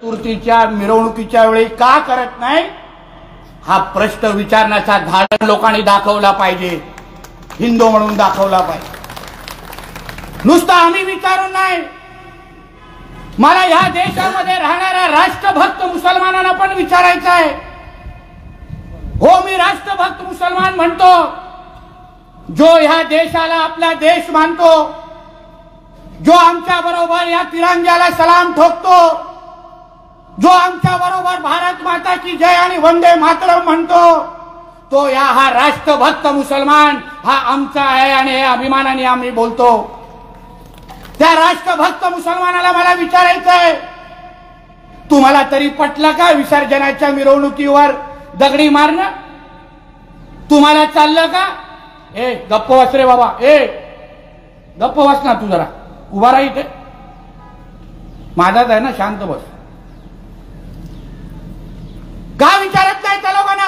चतुर्थीच्या मिरवणुकीच्या वेळी का करत नाही हा प्रश्न विचारण्याचा धाडस लोकांनी दाखवला पाहिजे, हिंदू म्हणून दाखवला पाहिजे। नुसतं आम्ही विचारून नाही, मला या देशामध्ये राहणाऱ्या राष्ट्रभक्त मुसलमानांना पण विचारायचं आहे। हो, मी राष्ट्रभक्त मुसलमान म्हणतो, जो या देशाला आपला देश मानतो, जो आमच्या बरोबर या तिरंग्याला सलाम ठोकतो, जो आमच्या बरोबर भारत माता की जय आणि वंदे मातरम म्हणतो, तो हा राष्ट्रभक्त मुसलमान हा आमचा आहे आणि हे अभिमानाने आम्ही बोलतो। त्या राष्ट्रभक्त मुसलमानाला मला विचारायचं आहे, तुम्हाला तरी पटलं का विसर्जनाच्या मिरवणुकीवर दगडी मारणं? तुम्हाला चाललं का? ए गप्प बस रे बाबा, ए गप्प बस ना, तू जरा उभा राहा इथे, माझाच आहे ना, शांत बस। का विचारत नाही त्या लोकांना?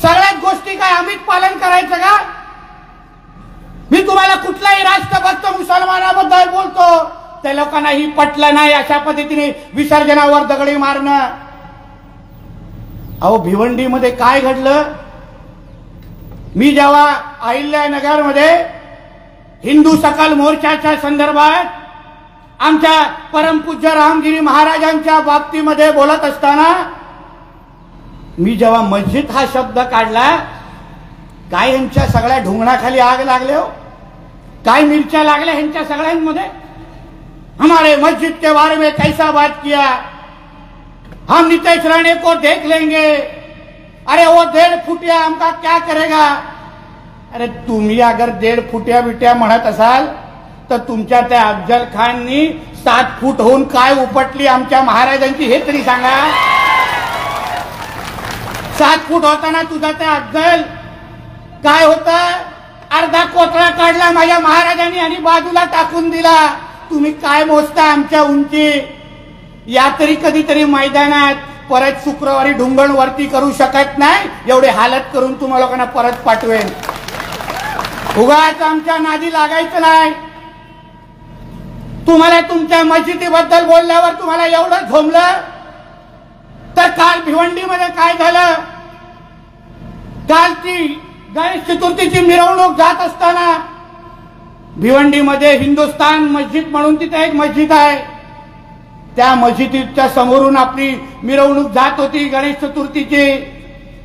सगळ्याच गोष्टी काय आम्हीच पालन करायचं का? मी तुम्हाला कुठल्याही राष्ट्रभक्त मुसलमानाबद्दल बोलतो, त्या लोकांनाही पटलं नाही अशा पद्धतीने विसर्जनावर दगडी मारणं। अहो, भिवंडीमध्ये काय घडलं? मी जेव्हा अहिल्यानगरमध्ये हिंदू सकल मोर्चाच्या संदर्भात आमच्या परमपूज्य रामगिरी महाराजांच्या बाबतीमध्ये बोलत असताना मी जेव्हा मस्जिद हा शब्द काढला, काय यांच्या सगळ्या ढुंगणाखाली आग लागले हो, काय मिरच्या लागल्या ह्यांच्या सगळ्यांमध्ये। हमारे मस्जिद के बारे में कैसा बात किया, हम नीतीश राणे को देख लेंगे, अरे वो 1.5 फुटिया हमका क्या करेगा। अरे तुम्ही अगर 1.5 फुटिया बिट्या म्हणत असाल तर तुमच्या त्या अफजल खाननी 7 फूट होऊन काय उपटली आमच्या महाराजांची हे तरी सांगा। 7 फूट होताना तुझा त्या अफजल काय होता, अर्धा कोथळा काढला माझ्या महाराजांनी आणि बाजूला टाकून दिला। तुम्ही काय मोजता आमच्या उंची? या तरी कधीतरी मैदानात परत शुक्रवारी ढुंगण वरती करू शकत नाही, एवढे हालत करून तुम्हाला लोकांना परत पाठवेन। उगाच आमच्या नादी लागायचं नाही। तुम्हाला तुमच्या मस्जिदीबद्दल बोलल्यावर तुम्हाला एवढं झोंबलं, तर काल भिवंडीमध्ये काय झालं? कालची गणेश चतुर्थीची मिरवणूक जात असताना भिवंडीमध्ये हिंदुस्तान मस्जिद म्हणून तिथे एक मस्जिद आहे, त्या मस्जिदीच्या समोरून आपली मिरवणूक जात होती गणेश चतुर्थीची।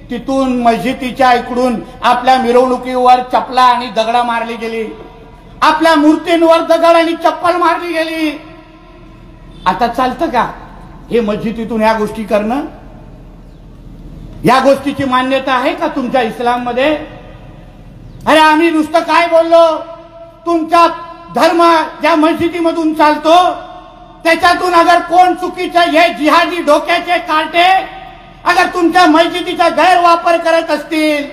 तिथून मस्जिदीच्या इकडून आपल्या मिरवणुकीवर चपला आणि दगडा मारली गेली, आपल्या मूर्तींवर दगड आणि चप्पल मारली गेली। आता चालतं का हे मस्जिदीतून या गोष्टी करणं? या गोष्टीची मान्यता आहे का तुमच्या इस्लाममध्ये? अरे आम्ही नुसतं काय बोललो, तुमचा धर्म ज्या मस्जिदीमधून चालतो त्याच्यातून अगर कोण चुकीचं हे जिहादी डोक्याचे कार्टे अगर तुमच्या मस्जिदीचा गैरवापर करत असतील,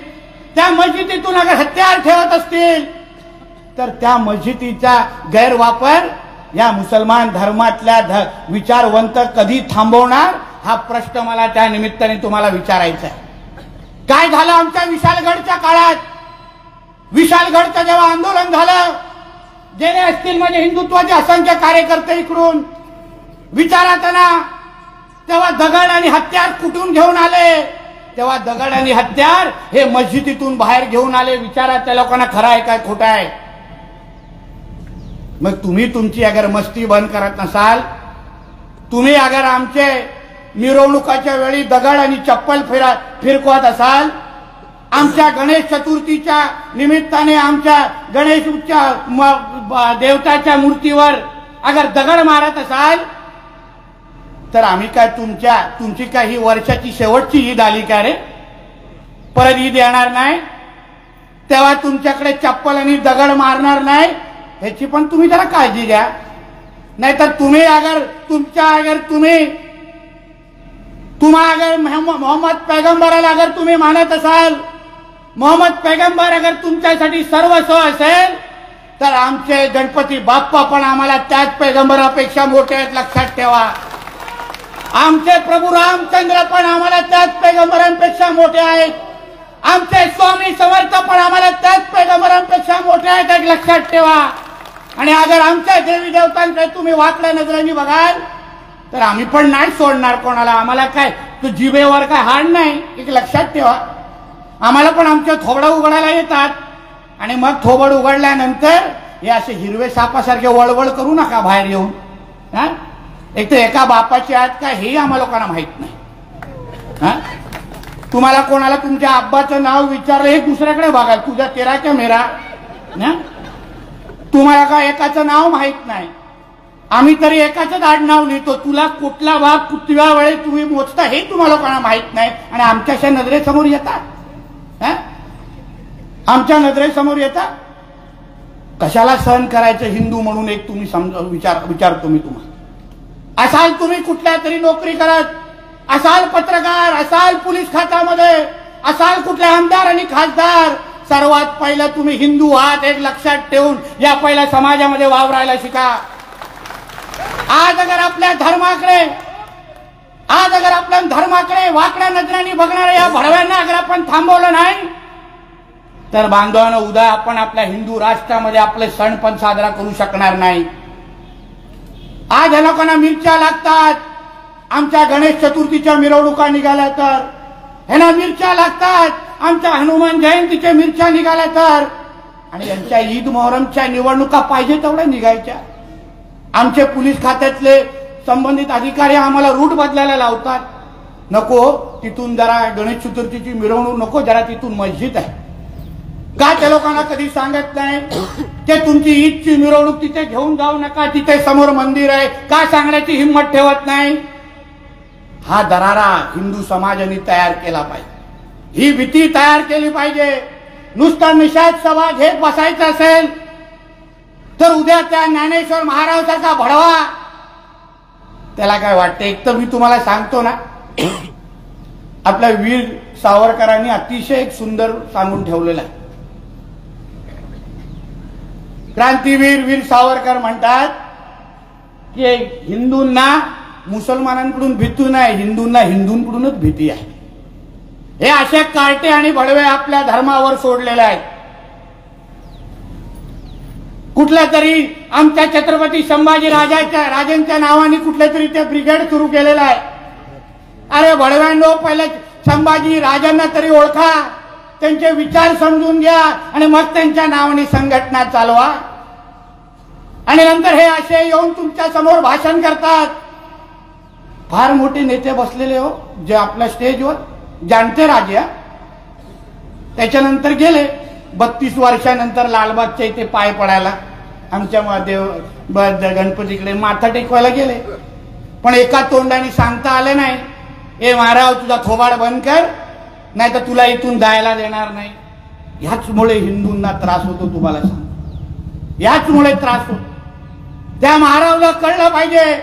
त्या मस्जिदीतून अगर हत्यार ठेवत असतील, तर त्या मस्जिदीचा गैरवापर या मुसलमान धर्मातल्या विचारवंत कधी थांबवणार हा प्रश्न मला त्या निमित्ताने तुम्हाला विचारायचा आहे। काय झालं आमच्या विशालगडच्या काळात? विशालगडचं जेव्हा आंदोलन झालं, गेले असतील म्हणजे हिंदुत्वाचे असंख्य कार्यकर्ते इकडून विचारात ना, तेव्हा दगड आणि हत्यार कुठून घेऊन आले? तेव्हा दगड आणि हत्यार हे मस्जिदीतून बाहेर घेऊन आले। विचारा त्या लोकांना खरं आहे काय खोटं आहे? मग तुम्ही तुमची अगर मस्ती बंद करत नसाल, तुम्ही अगर आमचे मिरवणुकाच्या वेळी दगड आणि चप्पल फिरकवत असाल, आमच्या गणेश चतुर्थीच्या निमित्ताने आमच्या गणेशच्या देवताच्या मूर्तीवर अगर दगड मारत असाल, तर आम्ही काय तुमची काय ही वर्षाची शेवटची ईद आली का रे? परत ईद येणार नाही तेव्हा तुमच्याकडे चप्पल आणि दगड मारणार नाही, ह्याची पण तुम्ही जरा काळजी घ्या। नाहीतर तुम्ही अगर मोहम्मद पैगंबराला अगर तुम्ही मानत असाल, मोहम्मद पैगंबर अगर तुमच्यासाठी सर्वस्व असेल, तर आमचे गणपती बाप्पा पण आम्हाला त्याच पैगंबरापेक्षा मोठे आहेत, लक्षात ठेवा। आमचे प्रभू रामचंद्र पण आम्हाला त्याच पैगंबरांपेक्षा मोठे आहेत, आमचे स्वामी समर्थ पण आम्हाला त्याच पैगंबरांपेक्षा मोठे आहेत, एक लक्षात ठेवा। आणि अगर आमच्या देवी देवतांकडे तुम्ही वाकड्या नजरेने बघाल, तर आम्ही पण नाही सोडणार कोणाला. आम्हाला काय तो जिभेवर काय हाड नाही, एक लक्षात ठेवा. आम्हाला पण आमच्या थोबडं उघडायला येतात आणि मग थोबड उघडल्यानंतर हे असे हिरवे सापासारखे वळवळ करू नका बाहेर येऊन. हा, एक तर एका बापाची आत काय हे आम्हाला लोकांना माहित नाही. हा, तुम्हाला कोणाला तुमच्या आब्बाचं नाव विचारलं हे दुसऱ्याकडे बघा, तुझा तेरा क्या मेरा. तुम्हाला काय एकाचं नाव माहित नाही. आम्ही तरी एकाच आडनाव लिहितो. तुला कुठला बाप कितव्या वेळेस तुम्ही मोजता हे तुम्हाला लोकांना माहित नाही आणि आमच्याशा नजरेसमोर येतात. आमच्या नजरेसमोर येतात. कशाला सहन करायचं हिंदू म्हणून एक तुम्ही विचारतो मी तुम्हाला. असाल तुम्ही कुठल्या तरी नोकरी करत, असाल पत्रकार, असाल पोलीस खात्यामध्ये, असाल कुठले आमदार आणि खासदार, सर्वात पहिलं तुम्ही हिंदू आहात एक लक्षात ठेवून या पहिल्या समाजामध्ये वावरायला शिका. आज अगर आपल्या धर्माकडे वाकड्या नजरांनी बघणाऱ्या या भडव्यांना अगर आपण थांबवलं नाही तर बांधवांनो उद्या आपण आपल्या हिंदू राष्ट्रामध्ये आपले सण पण साजरा करू शकणार नाही. आज या लोकांना मिरच्या लागतात. आमच्या गणेश चतुर्थीच्या मिरवणुका निघाल्या तर ह्यांना मिरच्या लागतात. आमच्या हनुमान जयंतीच्या मिरच्या निघाल्या तर, आणि यांच्या ईद मोहरमच्या निवडणुका पाहिजे तेवढ्या निघायच्या. आमचे पोलीस खात्यातले संबंधित अधिकारी आम्हाला रूट बदलायला लावतात. नको तिथून जरा गणेश चतुर्थीची मिरवणूक नको, जरा तिथून मस्जिद आहे का. त्या लोकांना कधी सांगत नाही ते तुमची ईदची मिरवणूक तिथे घेऊन जाऊ नका, तिथे समोर मंदिर आहे का सांगण्याची हिंमत ठेवत नाही. हा दरारा हिंदू समाजाने तयार केला पाहिजे. ही भीती तयार केली पाहिजे. नुसता निषाद सभा घेत बसायचं असेल तर उद्या त्या ज्ञानेश्वर महाराज सारखा भडवा त्याला काय वाटते. एक तर मी तुम्हाला सांगतो ना, आपल्या वीर सावरकरांनी अतिशय एक सुंदर सांगून ठेवलेलं आहे. क्रांतीवीर वीर सावरकर म्हणतात की हिंदूंना मुसलमानांकडून भीती नाही, हिंदूंना हिंदूंकडूनच भीती आहे. हे असे कार्टे आणि भडवे आपल्या धर्मावर सोडलेले आहेत. कुठल्या तरी आमच्या छत्रपती संभाजी राजांच्या नावाने कुठल्या तरी ते ब्रिगेड सुरू केलेलं आहे. अरे भडव्यांनो, पहिले संभाजी राजांना तरी ओळखा, त्यांचे विचार समजून घ्या आणि मग त्यांच्या नावाने संघटना चालवा. आणि नंतर हे असे येऊन तुमच्या समोर भाषण करतात. फार मोठे नेते बसलेले हो जे आपल्या स्टेजवर जाणते राजे. त्याच्यानंतर गेले 32 वर्षानंतर लालबागच्या इथे पाय पडायला आमच्या गणपतीकडे माथा टेकवायला गेले. पण एका तोंडाने सांगता आलं नाही, ए महाराज तुझा थोबाड बंद कर, नाही तर तुला इथून जायला देणार नाही. ह्याचमुळे हिंदूंना त्रास होतो. तुम्हाला सांग, ह्याचमुळे त्रास होतो. त्या महाराजला कळलं पाहिजे.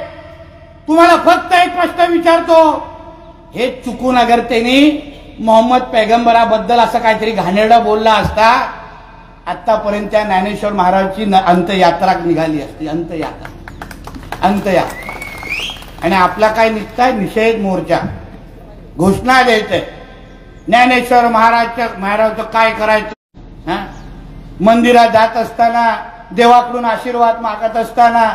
तुम्हाला फक्त एक प्रश्न विचारतो, हे चुकून अगर त्यांनी मोहम्मद पैगंबराबद्दल असं काहीतरी घाणेरडं बोलला असता, आतापर्यंत त्या ज्ञानेश्वर महाराजची अंतयात्रा निघाली असती. अंतयात्रा. आणि आपला काय निघताय निषेध मोर्चा, घोषणा द्यायचंय. ज्ञानेश्वर महाराजचं काय करायचं. मंदिरात जात असताना, देवाकडून आशीर्वाद मागत असताना,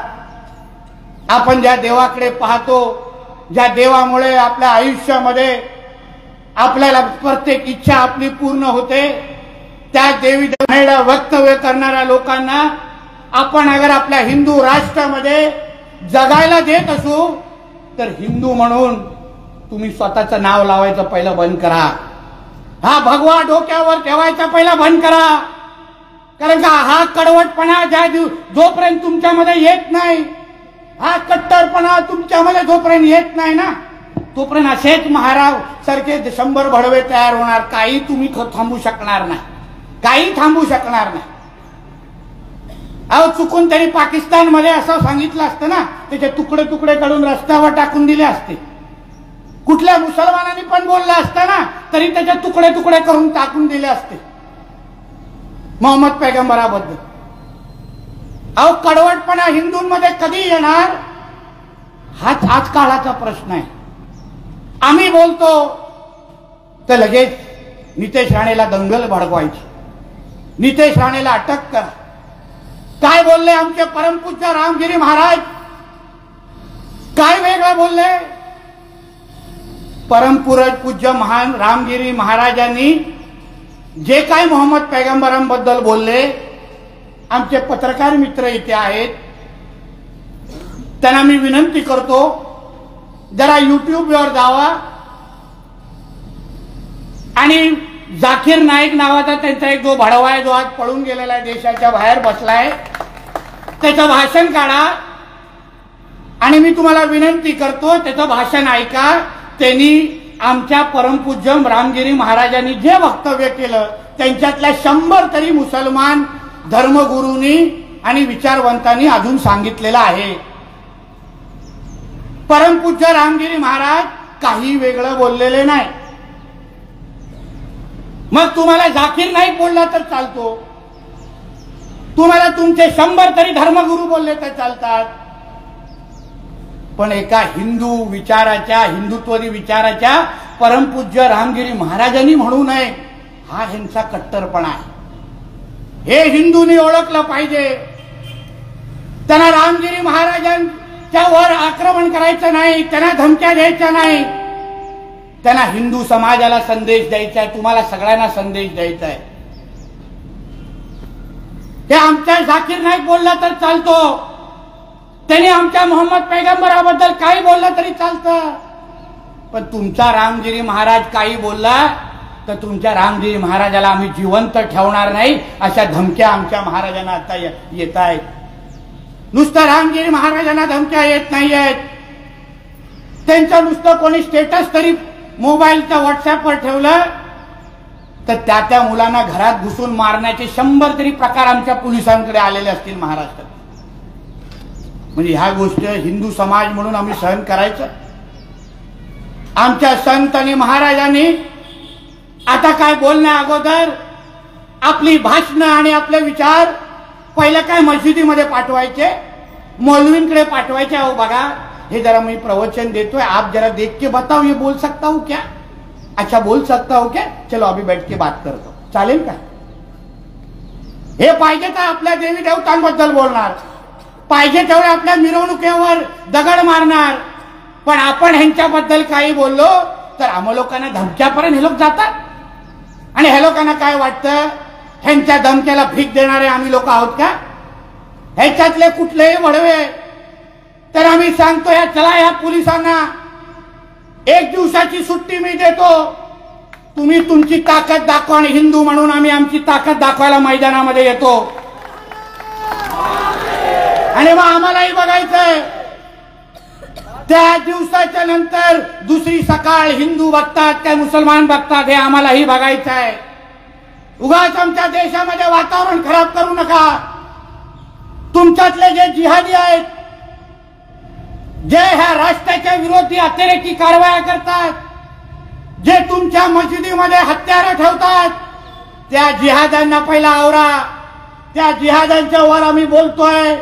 आपण ज्या देवाकडे पाहतो, ज्या देवामुळे आपल्या आयुष्यामध्ये आपल्याला प्रत्येक इच्छा आपली पूर्ण होते, त्या देवी देवाला वक्तव्य करणाऱ्या लोकांना आपण अगर आपल्या हिंदू राष्ट्रामध्ये जगायला देत असू तर हिंदू म्हणून तुम्ही स्वतःचं नाव लावायचं पहिलं बंद करा. हा भगवा डोक्यावर ठेवायचा पहिला बंद करा. कारण का हा कडवटपणा जोपर्यंत तुमच्यामध्ये येत नाही, हा कट्टरपणा तुमच्यामध्ये जोपर्यंत येत नाही ना, तोपर्यंत असेच महाराज सारखे 100 भडवे तयार होणार. काही तुम्ही थांबू शकणार नाही, काही थांबू शकणार नाही. अहो चुकून तरी पाकिस्तानमध्ये असं सांगितलं असतं ना, त्याचे तुकडे तुकडे काढून रस्त्यावर टाकून दिले असते. कुठल्या मुसलमानांनी पण बोललं असतं ना, तरी त्याचे तुकडे तुकडे करून टाकून दिले असते मोहम्मद पैगंबराबद्दल. अहो कडवटपणा हिंदूंमध्ये कधी येणार, हाच आज काळाचा प्रश्न आहे. आम्ही बोलतो तर लगेच नितेश राणेला दंगल भडकवायची, नितेश राणेला अटक करा. काय बोलले आमचे परमपूज्य रामगिरी महाराज, काय वेगळं बोलले? परमपूज्य पूज्य महान रामगिरी महाराजांनी जे काय मोहम्मद पैगंबरांबद्दल बोलले, आमचे पत्रकार मित्र इथे आहेत, त्यांना मी विनंती करतो, जरा युट्यूबवर जावा आणि जाकीर नाईक नावाचा त्यांचा एक जो भडवा आहे, जो आज पळून गेलेला आहे, देशाच्या बाहेर बसलाय, त्याचं भाषण काढा आणि मी तुम्हाला विनंती करतो त्याचं भाषण ऐका. त्यांनी आमच्या परमपूज्य रामगिरी महाराजांनी जे वक्तव्य केलं त्यांच्यातल्या 100 तरी मुसलमान धर्मगुरूंनी आणि विचारवंतांनी अजून सांगितलेलं आहे. परमपूज्य रामगिरी महाराज काही वेगळं बोललेले नाही. मग तुम्हाला जाकीर नाईक बोलला तर चालतो, तुम्हाला तुमचे 100 तरी धर्मगुरू बोलले तर चालतात, पण एका हिंदू विचाराच्या, हिंदुत्वरी विचाराच्या परमपूज्य रामगिरी महाराजांनी म्हणू नये, हा ह्यांचा कट्टरपणा आहे. हे हिंदूंनी ओळखलं पाहिजे. त्यांना रामगिरी महाराजांच्या वर आक्रमण करायचं नाही, त्यांना धमक्या द्यायच्या नाही, त्यांना हिंदू समाजाला संदेश द्यायचा आहे, तुम्हाला सगळ्यांना संदेश द्यायचा आहे. ते आमच्या जाकीर नाईक बोलला तर चालतो, त्यांनी आमच्या मोहम्मद पैगंबराबद्दल काही बोललं तरी चालतं, पण तुमचा रामगिरी महाराज काही बोलला तर तुमच्या रामगिरी महाराजाला आम्ही जिवंत ठेवणार नाही, अशा धमक्या आमच्या महाराजांना आता येत आहेत. नुसतं रामगिरी महाराजांना धमक्या येत नाहीयेत, त्यांचं नुसतं कोणी स्टेटस तरी मोबाईलच्या व्हॉट्सअपवर ठेवलं तर त्या मुलांना घरात घुसून मारण्याचे 100 तरी प्रकार आमच्या पोलिसांकडे आलेले असतील महाराष्ट्रात. म्हणजे ह्या गोष्टी हिंदू समाज म्हणून आम्ही सहन करायचं? आमच्या संत आणि महाराजांनी आता काय बोलण्या अगोदर आपली भाषणं आणि आपले विचार पहिलं काय मस्जिदीमध्ये पाठवायचे, मौलवींकडे पाठवायचे. अहो बघा, हे जरा मी प्रवचन देतोय, आप जरा देख के बताओ ये बोल सकता हूं क्या, अच्छा बोल सकता हूं क्या, चलो अभी बैठ के बात करतो, चालेल का? हे पाहिजे तर आपल्या देवी देवतांबद्दल बोलणार, पाहिजे तेवढे आपल्या मिरवणुकीवर दगड मारणार, पण आपण ह्यांच्याबद्दल काही बोललो तर आम्हा लोकांना धमक्यापर्यंत हे लोक जातात. आणि हे लोकांना काय वाटतं, ह्यांच्या धमक्याला भीक देणारे आम्ही लोक आहोत का? ह्याच्यातले कुठलेही वडवे तर आम्ही सांगतो, या चला या पोलिसांना 1 दिवसाची सुट्टी मी देतो, तुम्ही तुमची ताकद दाखवा, आणि हिंदू म्हणून आम्ही आमची ताकद दाखवायला मैदानामध्ये येतो. आणि मग आम्हालाही बघायचंय, त्या दिवसाच्या नंतर दुसरी सकाळ हिंदू बघतात काय मुसलमान बघतात हे आम्हालाही बघायचं आहे. उगाच आमच्या देशामध्ये वातावरण खराब करू नका. तुमच्यातले जे जिहादी आहेत, जे ह्या राष्ट्राच्या विरोधी अतिरेकी कारवाया करतात, जे तुमच्या मशिदीमध्ये हत्यारं ठेवतात, त्या जिहाद्यांना पहिला आवरा. त्या जिहाद्यांच्या वर आम्ही बोलतोय,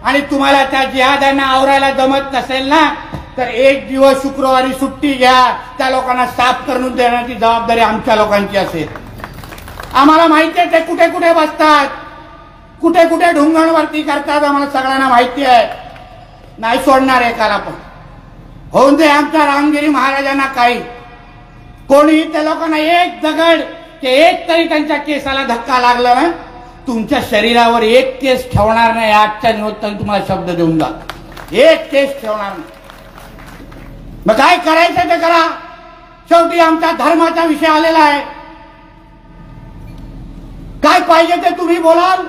आणि तुम्हाला त्या जिहाद्यांना आवरायला जमत नसेल ना तर 1 दिवस शुक्रवारी सुट्टी घ्या, त्या लोकांना साफ करून देण्याची जबाबदारी आमच्या लोकांची असेल. आम्हाला माहिती आहे ते कुठे कुठे बसतात, कुठे कुठे ढुंगणवरती करतात, आम्हाला सगळ्यांना माहिती आहे. नाही सोडणार एकाला पण, होऊन दे आमच्या रामगिरी महाराजांना काही. कोणी त्या लोकांना एक दगड की एक तरी त्यांच्या केसाला धक्का लागला ना, तुमच्या शरीरावर एक केस ठेवणार नाही. आजच्या निमित्ताने तुम्हाला शब्द देऊन जा, एक केस ठेवणार नाही. मग काय करायचं ते करा, शेवटी आमच्या धर्माचा विषय आलेला आहे. काय पाहिजे ते तुम्ही बोलाल,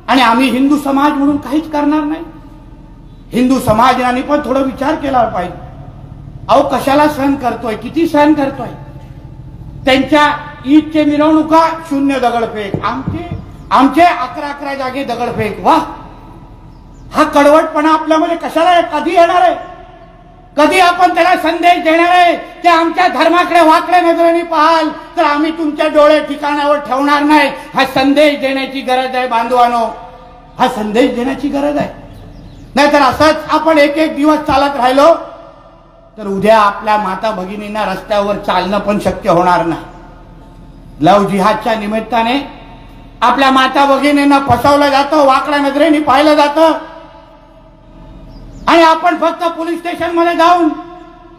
आणि आम्ही हिंदू समाज म्हणून काहीच करणार नाही. हिंदू समाजाने पण थोडा विचार केला पाहिजे. अहो कशाला सहन करतोय, किती सहन करतोय? त्यांच्या ईदचे मिरवणुका 0 दगडफेक, आमचे 11 जागे दगडफेक. वा, हा कडवटपणा आपल्यामध्ये कशाला कधी येणार आहे? कधी आपण त्याला संदेश देणार आहे की आमच्या धर्माकडे वाकड्या नजरेने पाहाल तर आम्ही तुमच्या डोळे ठिकाणावर ठेवणार नाही? हा संदेश देण्याची गरज आहे बांधवानो, हा संदेश देण्याची गरज आहे. नाहीतर असंच आपण एक दिवस चालत राहिलो तर उद्या आपल्या माता भगिनींना रस्त्यावर चालणं पण शक्य होणार नाही. लव जिहादच्या निमित्ताने आपल्या माता भगिनींना फसवलं जातं, वाकड्या नजरेने पाहिलं जातं. आणि आपण फक्त पोलीस स्टेशनमध्ये जाऊन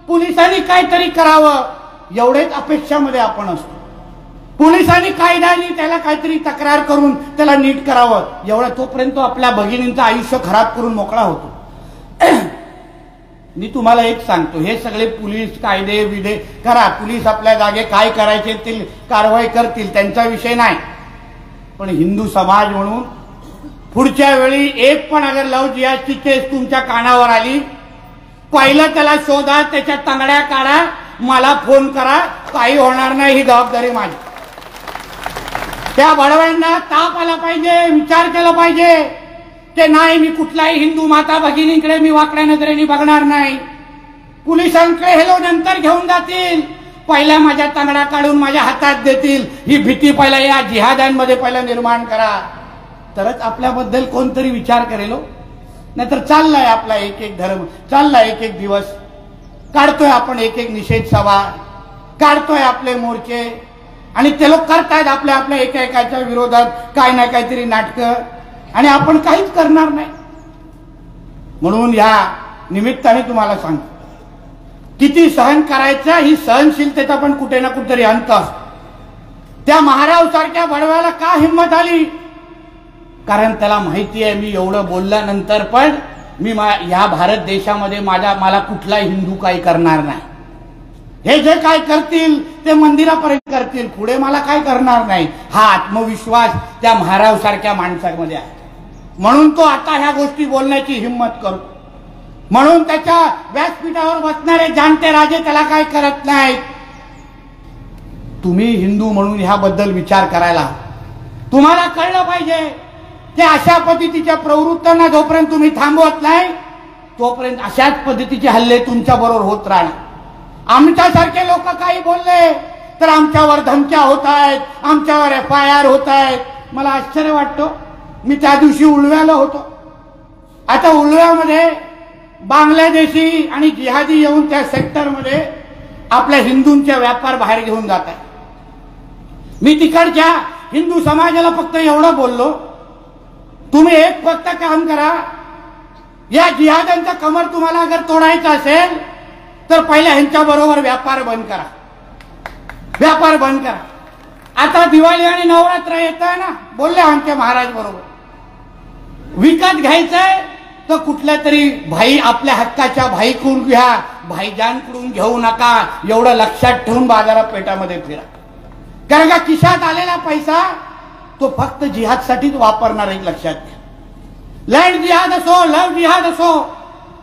पोलिसांनी काहीतरी करावं एवढेच अपेक्षामध्ये आपण असतो. पोलिसांनी कायद्याने त्याला काहीतरी तक्रार करून त्याला नीट करावं एवढं, तोपर्यंत तो आपल्या भगिनींचं आयुष्य खराब करून मोकळा होतो. मी तुम्हाला एक सांगतो, हे सगळे पोलीस कायदे विधे करा, पोलीस आपल्या जागे काय करायचे ते कारवाई करतील, त्यांचा विषय नाही. पण हिंदू समाज म्हणून पुढच्या वेळी एक पण अगर लव जिहादची केस तुमच्या कानावर आली, पहिलं त्याला शोधा, त्याच्या तंगड्या काढा, मला फोन करा, काही होणार नाही, ही जबाबदारी माझी. त्या बडव्यांना ताप आला पाहिजे, विचार केला पाहिजे की नाही, मी कुठलाही हिंदू माता भगिनींकडे मी वाकड्या नजरेने बघणार नाही. पोलिसांकडे हेलो नंतर घेऊन जातील, पहिला माझ्या तंगडा काढून माझ्या हातात देतील, ही भीती पहिला या जिहाद्यांमध्ये पहिला निर्माण करा, तरच आपल्याबद्दल कोणतरी विचार करेल. नाहीतर चाललाय आपला एक एक धर्म, चाललाय एक एक दिवस, काढतोय आपण एक एक निषेध सभा, काढतोय आपले मोर्चे, आणि ते लोक करतायत आपल्या आपल्या एकेकाच्या विरोधात काय ना काहीतरी नाटकं, आणि आपण काहीच करणार नाही. म्हणून या निमित्ताने तुम्हाला सांगतो, किती सहन करायचं, ही सहनशीलतेचा पण कुठे ना कुठेतरी अंत असतो. त्या महाराव सारख्या बडव्याला का हिंमत आली? कारण त्याला माहिती आहे, मी एवढं बोलल्यानंतर पण मी या भारत देशामध्ये मला कुठला हिंदू काही करणार नाही. हे जे काय करतील ते मंदिरापर्यंत करतील, पुढे मला काय करणार नाही, हा आत्मविश्वास त्या महाराव सारख्या माणसामध्ये आहे. म्हणून तो आता ह्या गोष्टी बोलण्याची हिंमत करतो. म्हणून त्याच्या व्यासपीठावर बसणारे जाणते राजे त्याला काय करत नाहीत. तुम्ही हिंदू म्हणून ह्याबद्दल विचार करायला, तुम्हाला कळलं पाहिजे की अशा पद्धतीच्या प्रवृत्तींना जोपर्यंत तुम्ही थांबवत नाही, तोपर्यंत अशाच पद्धतीचे हल्ले तुमच्या बरोबर होत राहणार. आमच्यासारखे लोक काही बोलले तर आमच्यावर धमक्या होत आहेत, आमच्यावर FIR होत आहेत. मला आश्चर्य वाटतं, मी त्या दिवशी उलव्याला होतो. आता उलव्यामध्ये बांगलादेशी आणि जिहादी येऊन त्या सेक्टरमध्ये आपल्या हिंदूंचे व्यापार बाहेर घेऊन जात आहे. मी तिकडच्या हिंदू समाजाला फक्त एवढं बोललो, तुम्ही एक फक्त काम करा, या जिहाद्यांचा कमर तुम्हाला अगर तोडायचा असेल तर पहिल्या ह्यांच्या बरोबर व्यापार बंद करा, व्यापार बंद करा. आता दिवाळी आणि नवरात्र येत आहे ना, बोलले आमच्या महाराज बरोबर, विकत घ्यायचंय तर कुठल्या तरी भाई, आपल्या हक्काच्या भाईकडून घ्या, भाईजानकडून घेऊ नका, एवढं लक्षात ठेवून बाजारपेठामध्ये फिरा. कारण का खिशात आलेला पैसा तो फक्त जिहादसाठीच वापरणार आहे, लक्षात घ्या. लँड जिहाद असो, लव जिहाद असो,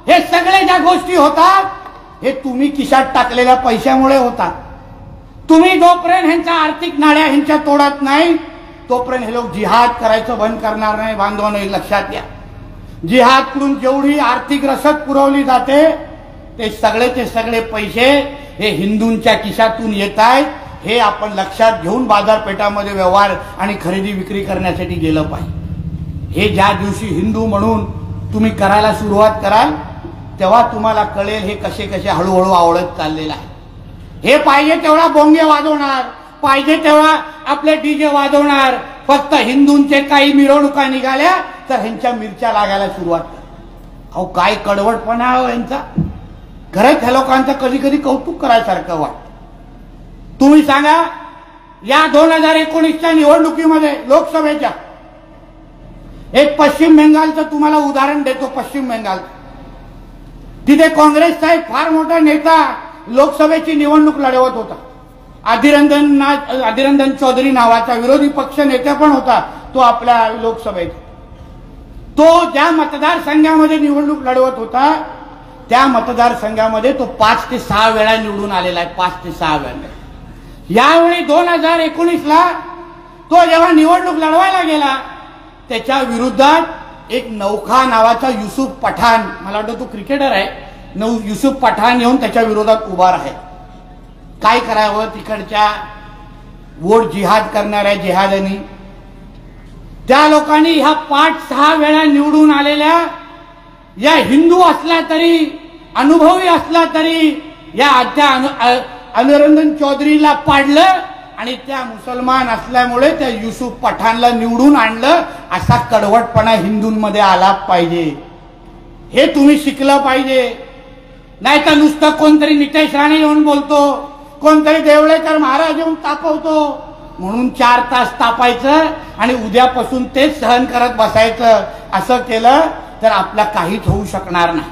हे सगळे ज्या गोष्टी होतात हे तुम्ही खिशात टाकलेल्या पैशामुळे होतात. तुम्ही जोपर्यंत ह्यांच्या आर्थिक नाड्या ह्यांच्या तोडत नाही तोपर्यंत हे लोक जिहाद करायचं बंद करणार नाही. बांधवांनो, लक्षात घ्या, जिहादकडून जेवढी आर्थिक रसद पुरवली जाते ते सगळे पैसे हे हिंदूंच्या खिशातून येत आहेत. हे आपण लक्षात घेऊन बाजारपेठामध्ये व्यवहार आणि खरेदी विक्री करण्यासाठी गेलं पाहिजे. हे ज्या दिवशी हिंदू म्हणून तुम्ही करायला सुरुवात कराल तेव्हा तुम्हाला कळेल हे कसे कसे हळूहळू आवडत चाललेलं आहे. हे पाहिजे तेवढा बोंगे वाजवणार, पाहिजे तेवढा आपले डीजे वाजवणार, फक्त हिंदूंचे काही मिरवणुका निघाल्या तर ह्यांच्या मिरच्या लागायला सुरुवात कर. अहो काय कडवटपणा आहे यांचा. खरंच ह्या लोकांचं कधी कधी कौतुक करायसारखं वाटतं. तुम्ही सांगा, या 2019च्या निवडणुकीमध्ये लोकसभेच्या एक पश्चिम बंगालचं तुम्हाला उदाहरण देतो. पश्चिम बंगाल, तिथे काँग्रेसचा एक फार मोठा नेता लोकसभेची निवडणूक लढवत होता. अधीररंजन चौधरी नावाचा विरोधी पक्ष नेता पण होता तो आपल्या लोकसभेत. तो ज्या मतदारसंघामध्ये निवडणूक लढवत होता त्या मतदारसंघामध्ये तो 5 ते 6 वेळा निवडून आलेला आहे. 5 ते 6 वेळा. यावेळी 2019ला तो जेव्हा निवडणूक लढवायला गेला त्याच्या विरोधात एक नौखा नावाचा युसुफ पठाण, मला वाटतं तो क्रिकेटर आहे, युसुफ पठाण येऊन त्याच्या विरोधात उभा आहे. काय करावं, तिकडच्या वोट जिहाद करणाऱ्या जिहाद्यांनी, त्या लोकांनी ह्या 5-6 वेळा निवडून आलेल्या या हिंदू असला तरी, अनुभवी असला तरी या अधीररंजन चौधरीला पाडलं आणि त्या मुसलमान असल्यामुळे त्या युसुफ पठाणला निवडून आणलं. असा कडवटपणा हिंदूंमध्ये आला पाहिजे. हे तुम्ही शिकलं पाहिजे. नाही तर नुसतं कोणतरी नितेश राणे येऊन बोलतो, कोणतरी देवळेकर महाराज येऊन तापवतो म्हणून 4 तास तापायचं आणि उद्यापासून तेच सहन करत बसायचं. असं केलं तर आपला काहीच होऊ शकणार नाही.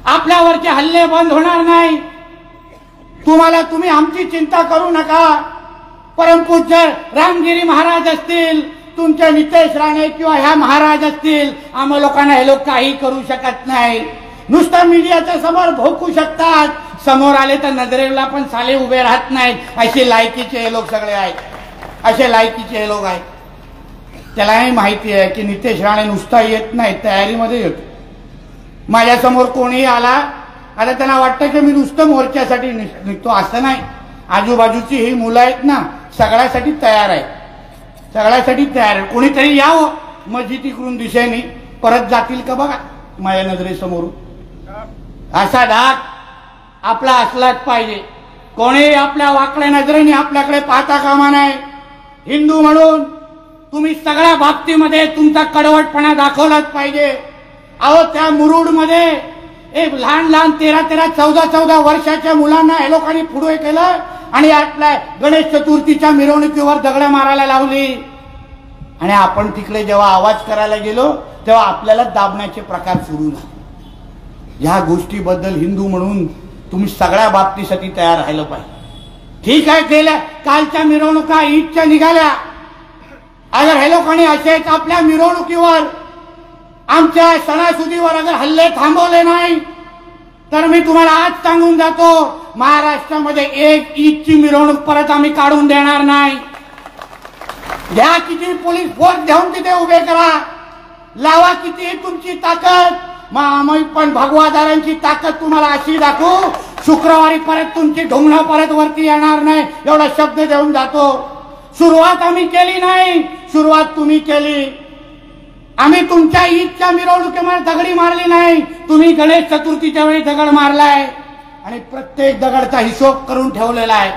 आपल्यावरचे हल्ले बंद होणार नाही. तुम्ही आमची चिंता करू नका. परमपूज्य रामगिरी महाराज असतील, तुमचे नितेश राणे किंवा ह्या महाराज असतील, आम्हा लोकांना हे लोक काही करू शकत नाही. नुसतं मीडियाच्या समोर भोकू शकतात, समोर आले तर नजरेला पण साले उभे राहत नाहीत. असे लायकीचे हे लोक सगळे आहेत, असे लायकीचे हे लोक आहेत. त्यालाही माहिती आहे की नितेश राणे नुसता येत नाही, तयारीमध्ये येतो. माझ्यासमोर कोणीही आला, आता त्यांना वाटतं की मी नुसतं मोर्चासाठी निघतो, असं नाही. आजूबाजूची ही मुलं आहेत ना, सगळ्यासाठी तयार आहे, सगळ्यासाठी तयार आहे. कोणीतरी यावं मस्जिदीकडून दिशेने, परत जातील का बघा माझ्या नजरेसमोरून. असा धाक आपला असलाच पाहिजे. कोणी आपल्या वाकड्या नजरेने आपल्याकडे पाहता कामा नये. हिंदू म्हणून तुम्ही सगळ्या बाबतीमध्ये तुमचा कडवटपणा दाखवलाच पाहिजे. अहो त्या मुरुडमध्ये एक लहान लहान 13-13, 14-14 वर्षाच्या मुलांना हे लोकांनी पुढे केलं आणि आपल्या गणेश चतुर्थीच्या मिरवणुकीवर दगडं मारायला लावली. आणि आपण तिकडे जेव्हा आवाज करायला गेलो तेव्हा आपल्याला दाबण्याचे प्रकार सुरू झाले. ह्या गोष्टीबद्दल हिंदू म्हणून तुम्ही सगळ्या बाबतीसाठी तयार राहिलं पाहिजे. ठीक आहे, गेल्या कालच्या मिरवणुका ईदच्या निघाल्या. अगर हे लोकांनी असेच आपल्या मिरवणुकीवर, आमच्या सणासुदीवर अगर हल्ले थांबवले नाही तर मी तुम्हाला आज सांगून जातो, महाराष्ट्रामध्ये एक ईदची मिरवणूक परत आम्ही काढून देणार नाही. घ्या किती पोलीस फोर्स घेऊन तिथे उभे करा, लावा किती तुमची ताकद, मग आम्ही पण भगवादारांची ताकद तुम्हाला अशी दाखवू, शुक्रवारी परत तुमची ढोंगणं परत वरती येणार नाही, एवढा शब्द देऊन जातो. सुरुवात आम्ही केली नाही, सुरुवात तुम्ही केली. आम्ही तुमच्या ईदच्या मिरवणुकीमध्ये दगडी मारली नाही, तुम्ही गणेश चतुर्थीच्या वेळी दगड मारलाय आणि प्रत्येक दगडचा हिशोब करून ठेवलेला आहे.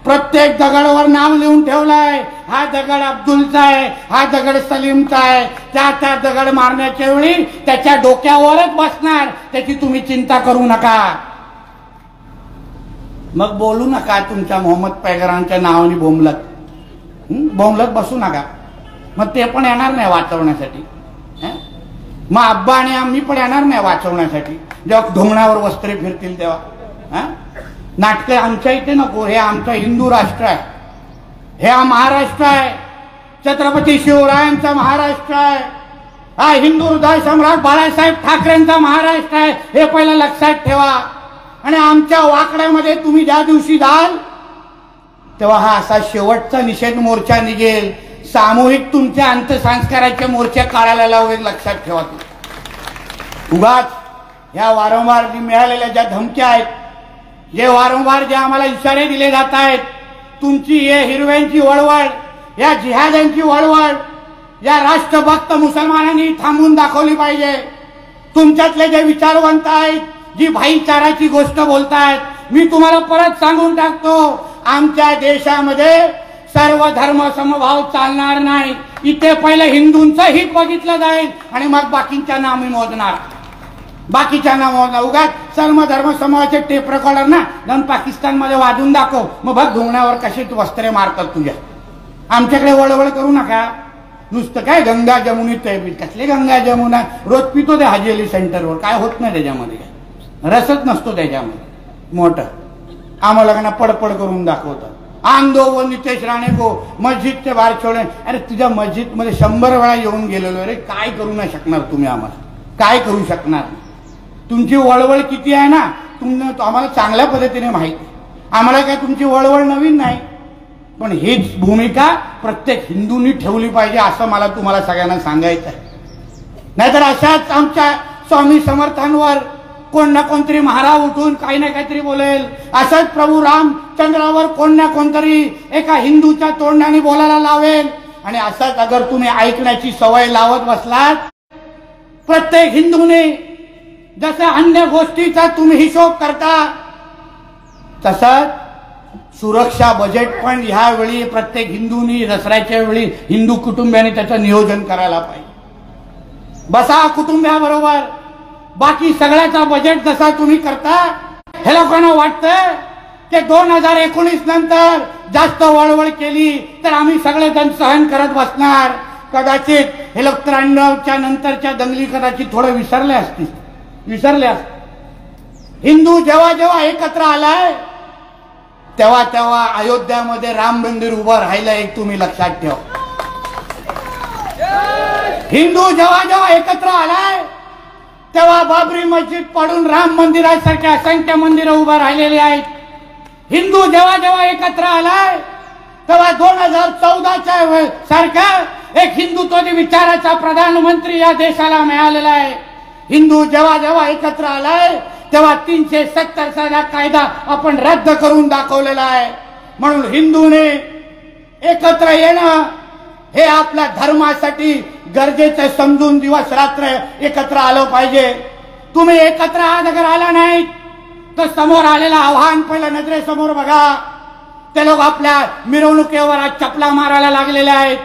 प्रत्येक दगडावर नाव लिहून ठेवलाय, हा दगड अब्दुलचा आहे, हा दगड सलीमचा आहे. त्या दगड मारण्याच्या वेळी त्याच्या डोक्यावरच बसणार, त्याची तुम्ही चिंता करू नका. मग बोलू नका तुमच्या मोहम्मद पैगरांच्या नावाने बोंबलत बसू नका. मग ते पण येणार नाही वाचवण्यासाठी. मग अब्बा आणि आम्ही पण येणार नाही वाचवण्यासाठी. जेव्हा ढोंगणावर वस्त्रे फिरतील तेव्हा नाटकं आमच्या इथे नको. हे आमचं हिंदू राष्ट्र आहे, हे महाराष्ट्र आहे, छत्रपती शिवरायांचा महाराष्ट्र आहे, हा हिंदू हृदय सम्राट बाळासाहेब ठाकरेंचा महाराष्ट्र आहे. हे पहिलं लक्षात ठेवा. आणि आमच्या वाकड्यामध्ये तुम्ही ज्या दिवशी जाल तेव्हा हा असा शेवटचा निषेध मोर्चा निघेल. सामूहिक तुमच्या अंत्यसंस्काराचे मोर्चे काढायला लावेल, लक्षात ठेवा. उगाच ह्या वारंवार मिळालेल्या ज्या धमक्या आहेत, जे वारंवार जे आम्हाला इशारे दिले जात आहेत, तुमची हे हिरव्यांची वळवळ, या जिहाद्यांची वळवळ, या राष्ट्रभक्त मुसलमानांनी थांबून दाखवली पाहिजे. तुमच्यातले जे विचारवंत आहेत, जी भाईचाराची गोष्ट बोलतायत, मी तुम्हाला परत सांगून टाकतो, आमच्या देशामध्ये सर्व धर्म समभाव चालणार नाही. इथे पहिलं हिंदूंचं हित बघितलं जाईल आणि मग बाकींच्यांना आम्ही मोजणार, बाकीच्यांना मोजणार. उगाच सर्व धर्म समूहाचे टेप रेकॉर्डर ना जाऊन पाकिस्तानमध्ये वाजून दाखव, मग बघ ढोंगण्यावर कशी वस्त्रे मारतात तुझ्या. आमच्याकडे वळवळ करू नका. नुसतं काय गंगा जमुनीत कसले गंगा जमुना, रोज पितो ते हाजी अली सेंटरवर, काय होत नाही त्याच्यामध्ये, रसच नसतो त्याच्यामध्ये मोठं. आम्हाला पडपड करून दाखवतात. आंदो व नितेश राणे को मस्जिद के बाहेर छोडे. अरे तुझ्या मस्जिद मध्ये 100 वेळा येऊन गेलेलो रे, काय करू नाही शकणार तुम्ही, आम्हाला काय करू शकणार. तुमची वळवळ किती आहे ना, आम्हाला चांगल्या पद्धतीने माहिती. आम्हाला काय तुमची वळवळ नवीन नाही, पण हीच भूमिका प्रत्येक हिंदूंनी ठेवली पाहिजे असं मला तुम्हाला सगळ्यांना सांगायचं आहे. नाहीतर अशाच आमच्या स्वामी समर्थांवर कोण ना कोणतरी महाराज उठून काही ना काहीतरी बोलेल. असंच प्रभू रामचंद्रावर कोण ना कोणतरी एका हिंदूच्या तोंडाने बोलायला लावेल. आणि असंच अगर तुम्ही ऐकण्याची सवय लावत बसलात, प्रत्येक हिंदूने जसं अन्य गोष्टीचा तुम्ही हिशोब करता, तसंच सुरक्षा बजेट पण ह्यावेळी प्रत्येक हिंदूंनी दसऱ्याच्या वेळी हिंदू कुटुंबियांनी त्याचं नियोजन करायला पाहिजे. बसा कुटुंबियाबरोबर, बाकी सगळ्याचा बजेट जसा तुम्ही करता, हे लोकांना वाटतं की 2019 नंतर जास्त वळवळ केली तर आम्ही सगळेजण सहन करत बसणार. कदाचित हे लोक 93च्या नंतरच्या दंगली कदाचित थोडं विसरले असतील. हिंदू जेव्हा जेव्हा एकत्र आलाय तेव्हा तेव्हा अयोध्यामध्ये राम मंदिर उभं राहिलं, एक तुम्ही लक्षात ठेवा. हिंदू जेव्हा जेव्हा एकत्र आलाय तेव्हा बाबरी मस्जिद पाडून राम मंदिरासारखे असंख्य मंदिरं उभं राहिलेली आहेत. हिंदू जेव्हा जेव्हा एकत्र आलाय तेव्हा 2014च्या सारखा एक हिंदुत्वादी विचाराचा प्रधानमंत्री या देशाला मिळालेला आहे. हिंदू जेव्हा जेव्हा एकत्र आलाय तेव्हा 370 साला कायदा आपण रद्द करून दाखवलेला आहे. म्हणून हिंदूने एकत्र येणं हे आपल्या धर्मासाठी गरजेचं समजून दिवस रात्र एकत्र आलं पाहिजे. तुम्ही एकत्र आज अगर आला नाही तर समोर आलेलं आव्हान पहिलं नजरेसमोर बघा. ते लोक आपल्या मिरवणुकीवर आज चपला मारायला लागलेले आहेत.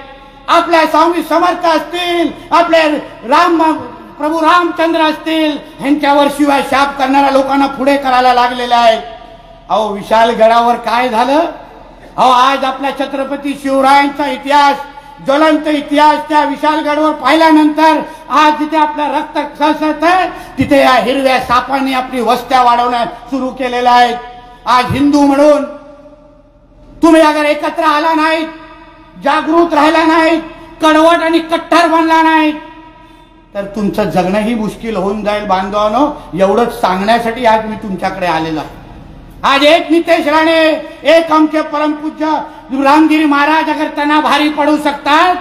आपल्या स्वामी समर्थ असतील, आपले प्रभू रामचंद्र असतील, ह्यांच्यावर शिवाय शाप करणाऱ्या लोकांना पुढे करायला लागलेले आहेत. अहो विशालगडावर काय झालं? अहो आज आपल्या छत्रपती शिवरायांचा इतिहास, ज्वलंत इतिहास त्या विशालगडावर पाहिल्यानंतर आज जिथे आपलं रक्त सळसळत आहे तिथे या हिरव्या सापांनी आपली वस्त्या वाढवणं सुरू केलेल्या आहेत. आज हिंदू म्हणून तुम्ही अगर एकत्र आला नाहीत, जागृत राहिला नाहीत, कडवट आणि कट्टर बनला नाहीत तर तुमचं जगणंही मुश्किल होऊन जाईल. बांधवांनो, एवढंच सांगण्यासाठी आज मी तुमच्याकडे आलेलो आहे. आज एक नितेश राणे, एक आमचे परमपूज्य रामगिरी महाराज अगर त्यांना भारी पडू शकतात,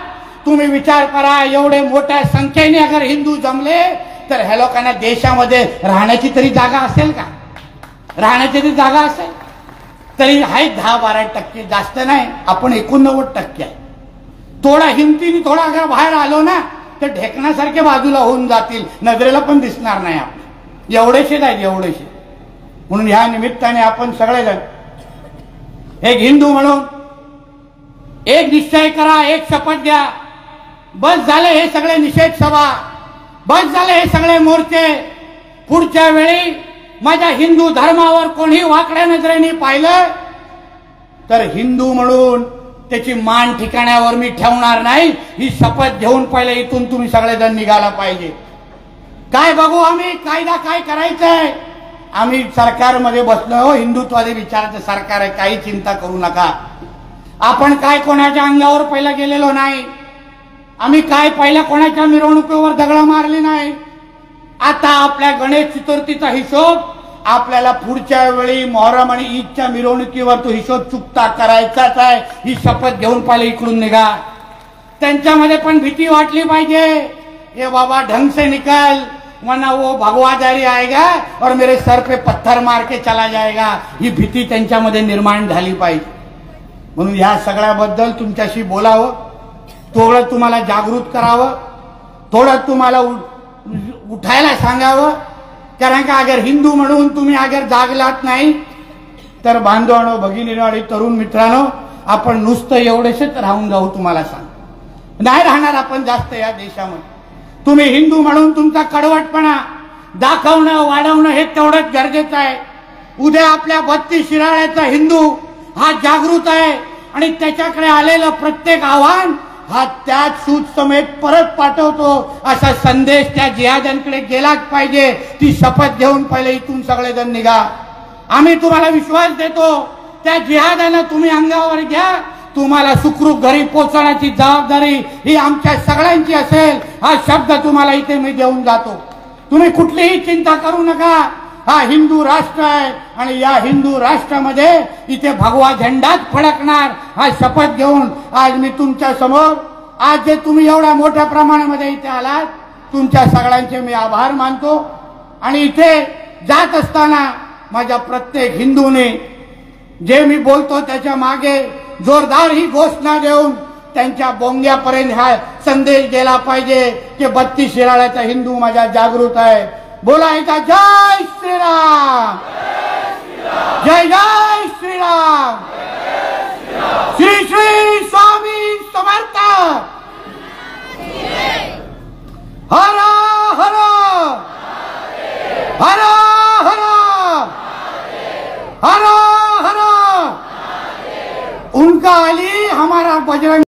तुम्ही विचार करा एवढे मोठ्या संख्येने अगर हिंदू जमले तर ह्या लोकांना देशामध्ये राहण्याची तरी जागा असेल का? राहण्याची तरी जागा असेल तरी आहे 10-12%, जास्त नाही. आपण 89% आहे. थोडा हिमतीने थोडा अगर बाहेर आलो ना तर ढेकण्यासारखे बाजूला होऊन जातील, नजरेला पण दिसणार नाही. आपण एवढेशेच आहेत, एवढेशे. म्हणून ह्या निमित्ताने आपण सगळेजण एक हिंदू म्हणून एक निश्चय करा, एक शपथ घ्या. बस झाले हे सगळे निषेध सभा, बस झाले हे सगळे मोर्चे. पुढच्या वेळी माझ्या हिंदू धर्मावर कोणी वाकड्या नजरेने पाहिलं तर हिंदू म्हणून त्याची मान ठिकाण्यावर मी ठेवणार नाही. ही शपथ घेऊन पहिले इथून तुम्ही सगळेजण निघाला पाहिजे. काय बघू आम्ही कायदा काय करायचंय. आम्ही सरकारमध्ये बसलो, हिंदुत्वादी विचाराचं सरकार आहे, काही चिंता करू नका. आपण काय कोणाच्या अंगावर पहिला गेलेलो नाही. आम्ही काय पहिल्या कोणाच्या मिरवणुकीवर दगड मारली नाही. आता आपल्या गणेश चतुर्थीचा हिशोब आपल्याला पुढच्या वेळी मोहरम आणि ईदच्या मिरवणुकीवर तो हिशोब चुकता करायचाच आहे. ही शपथ घेऊन पहिले इकडून निघा. त्यांच्यामध्ये पण भीती वाटली पाहिजे. हे बाबा ढंग से निकल वरना वो भगवादारी आएगा और मेरे सर पे पत्थर मार के चला जाएगा. ही भीती त्यांच्यामध्ये निर्माण झाली पाहिजे. म्हणून ह्या सगळ्याबद्दल तुमच्याशी बोलावं, थोडं तुम्हाला जागृत करावं, थोडं तुम्हाला उठायला सांगावं. कारण का अगर हिंदू म्हणून तुम्ही अगर जागलात नाही तर बांधवांनो, भगिनीनो आणि तरुण मित्रांनो, आपण नुसतं एवढेच राहून जाऊ. तुम्हाला सांग नाही राहणार आपण जास्त या देशामध्ये. तुम्ही हिंदू म्हणून तुमचा कडवटपणा दाखवणं, वाढवणं हे तेवढंच गरजेचं आहे. उद्या आपल्या 32 शिराळ्याचा हिंदू हा जागृत आहे आणि त्याच्याकडे आलेलं प्रत्येक आव्हान हा त्याच सूत समेत परत पाठवतो असा संदेश त्या जिहाद्यांकडे गेलाच पाहिजे. ती शपथ घेऊन पहिले इथून सगळेजण निघा. आम्ही तुम्हाला विश्वास देतो, त्या जिहाद्यांना तुम्ही अंगावर घ्या. तुम्हाला सुखरूप घरी पोहोचवण्याची जबाबदारी ही आमच्या सगळ्यांची असेल. हा शब्द तुम्हाला इथे मी देऊन जातो. तुम्ही कुठलीही चिंता करू नका. हा हिंदू राष्ट्र आहे आणि या हिंदू राष्ट्रामध्ये इथे भगवा झेंडाच फडकणार. हा शपथ घेऊन आज मी तुमच्या समोर, आज जे तुम्ही एवढ्या मोठ्या प्रमाणामध्ये इथे आलात, तुमच्या सगळ्यांचे मी आभार मानतो. आणि इथे जात असताना माझ्या प्रत्येक हिंदूने जे मी बोलतो त्याच्या मागे जोरदार ही घोषणा देऊन त्यांच्या बोंग्यापर्यंत हा संदेश गेला पाहिजे की 32 शिराळ्याचा हिंदू माझा जागृत आहे. बोलायचा जय श्रीराम, जय जय श्रीराम, श्री श्री स्वामी समर्थ, हर हर हर हर उनका अली हमारा बजरंग